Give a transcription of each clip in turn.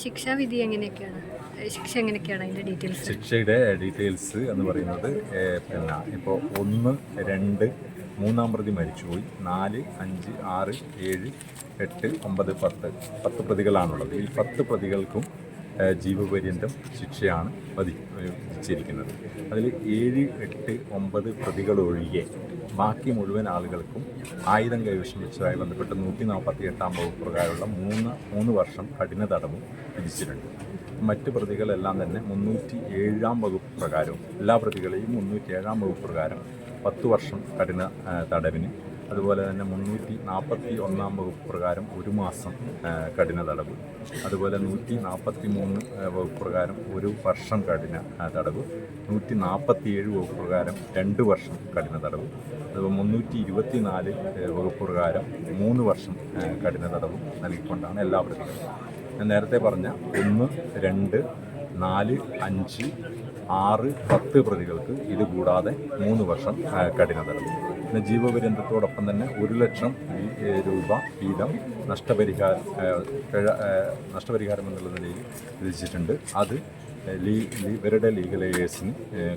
ശിക്ഷാവിധി എങ്ങനെയൊക്കെയാണ്? ശിക്ഷ എങ്ങനെയൊക്കെയാണ് അതിൻ്റെ ഡീറ്റെയിൽസ്? ശിക്ഷയുടെ ഡീറ്റെയിൽസ് എന്ന് പറയുന്നത് പിന്നെ ഇപ്പോൾ 1, 2 മൂന്നാം പ്രതി മരിച്ചുപോയി, 4, 5, 6, 7, 8, 9, 10 പ്രതികളാണുള്ളത്. ഈ 10 പ്രതികൾക്കും ജീവപര്യന്തം ശിക്ഷയാണ് വിധിച്ചിരിക്കുന്നത്. അതിൽ 7, 8, 9 പ്രതികൾ ഒഴികെ ബാക്കി മുഴുവൻ ആളുകൾക്കും ആയുധം കൈവശം വെച്ചതുമായി ബന്ധപ്പെട്ട് 148-ാം വകുപ്പ് പ്രകാരമുള്ള 3 വർഷം കഠിന തടവും വിധിച്ചിട്ടുണ്ട്. മറ്റ് പ്രതികളെല്ലാം തന്നെ 307-ാം വകുപ്പ് പ്രകാരവും എല്ലാ പ്രതികളെയും 307-ാം വകുപ്പ് പ്രകാരം 10 വർഷം കഠിന തടവിന്, അതുപോലെ തന്നെ 341-ാം വകുപ്പ് പ്രകാരം 1 മാസം കഠിന തടവ്, അതുപോലെ 143 വകുപ്പ് പ്രകാരം 1 വർഷം കഠിന തടവ്, 147 വകുപ്പ് പ്രകാരം 2 വർഷം കഠിന തടവ്, അതുപോലെ 324 വകുപ്പ് പ്രകാരം 3 വർഷം കഠിന തടവും നൽകിക്കൊണ്ടാണ് എല്ലാ പ്രതികളും. ഞാൻ നേരത്തെ പറഞ്ഞ 1, 2, 4, 5, 6, 10 പ്രതികൾക്ക് ഇത് കൂടാതെ 3 വർഷം കഠിന തടവ്. പിന്നെ ജീവപര്യന്തത്തോടൊപ്പം തന്നെ 1 ലക്ഷം രൂപ വീതം നഷ്ടപരിഹാരം എന്നുള്ള നിലയിൽ വിധിച്ചിട്ടുണ്ട്. അത് ഇവരുടെ ലീഗൽ എയ്ഡേഴ്സിന്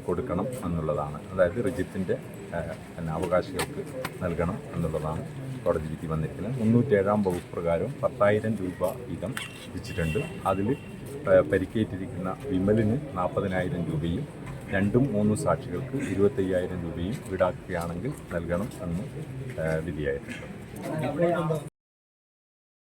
കൊടുക്കണം എന്നുള്ളതാണ്. അതായത് റിജിത്തിൻ്റെ അവകാശികൾക്ക് നൽകണം എന്നുള്ളതാണ് കോടതി വിധി വന്നിരിക്കുന്നത്. 307-ാം വകുപ്പ് പ്രകാരം 10,000 രൂപ വീതം വിധിച്ചിട്ടുണ്ട്. അതിൽ പരിക്കേറ്റിരിക്കുന്ന വിമലിന് 40,000 രൂപയും 2, 3 സാക്ഷികൾക്ക് 25,000 രൂപയും ഈടാക്കുകയാണെങ്കിൽ നൽകണം എന്ന് വിധിയായിട്ടുണ്ട്.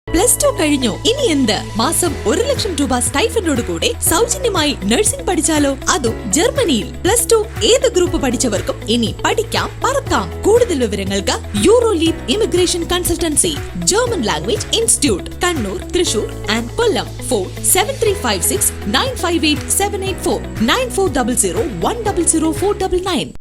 +2 കഴിഞ്ഞു, ഇനി എന്ത്? മാസം 1 ലക്ഷം രൂപ സ്റ്റൈഫൻഡോട് കൂടെ സൗജന്യമായി നഴ്സിംഗ് പഠിച്ചാലോ? അതും ജർമ്മനിയിൽ. +2 ഏത് ഗ്രൂപ്പ് പഠിച്ചവർക്കും ഇനി പഠിക്കാം, പറക്കാം. കൂടുതൽ വിവരങ്ങൾക്ക് യൂറോലീപ് immigration consultancy, German language institute, Kannur, Thrissur and Kollam. Phone 7356 958 784 9400 100 499.